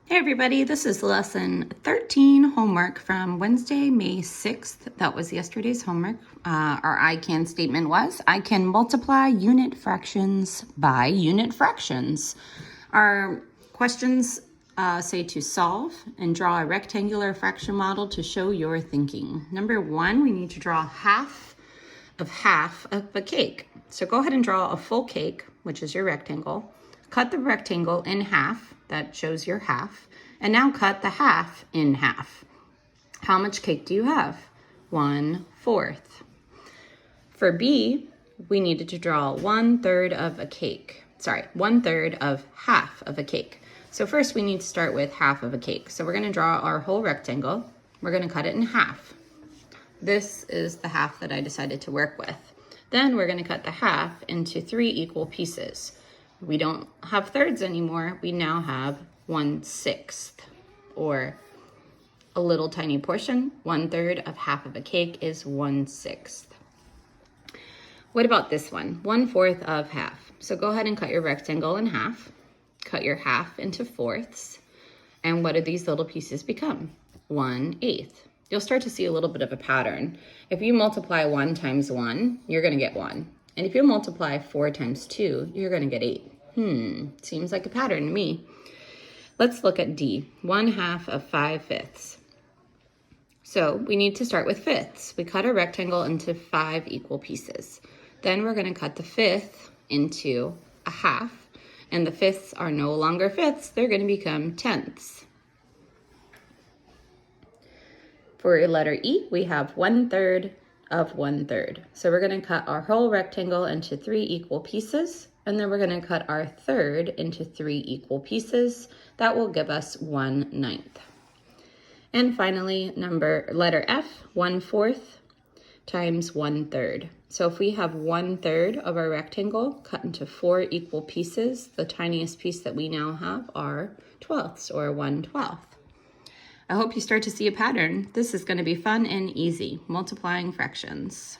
Hey everybody, this is lesson 13 homework from Wednesday, May 6th. That was yesterday's homework. Our I can statement was, I can multiply unit fractions by unit fractions. Our questions say to solve and draw a rectangular fraction model to show your thinking. Number 1, we need to draw half of a cake. So go ahead and draw a full cake, which is your rectangle. Cut the rectangle in half, that shows your half, and now cut the half in half. How much cake do you have? 1/4. For B, we needed to draw 1/3 of a cake. 1/3 of half of a cake. So first we need to start with half of a cake. So we're gonna draw our whole rectangle. We're gonna cut it in half. This is the half that I decided to work with. Then we're gonna cut the half into 3 equal pieces. We don't have thirds anymore. We now have 1/6, or a little tiny portion. 1/3 of half of a cake is 1/6. What about this one? 1/4 of half. So go ahead and cut your rectangle in half. Cut your half into fourths. And what do these little pieces become? 1/8. You'll start to see a little bit of a pattern. If you multiply 1 times 1, you're gonna get 1. And if you multiply 4 times 2, you're gonna get 8. Seems like a pattern to me. Let's look at D, 1/2 of 5/5. So we need to start with fifths. We cut a rectangle into 5 equal pieces. Then we're gonna cut the fifth into a half, and the fifths are no longer fifths, they're gonna become tenths. For letter E, we have 1/3 of 1/3. So we're gonna cut our whole rectangle into 3 equal pieces, and then we're gonna cut our third into 3 equal pieces. That will give us 1/9. And finally, letter F, 1/4 times 1/3. So if we have 1/3 of our rectangle cut into 4 equal pieces, the tiniest piece that we now have are 12ths, or 1/12. I hope you start to see a pattern. This is going to be fun and easy, multiplying fractions.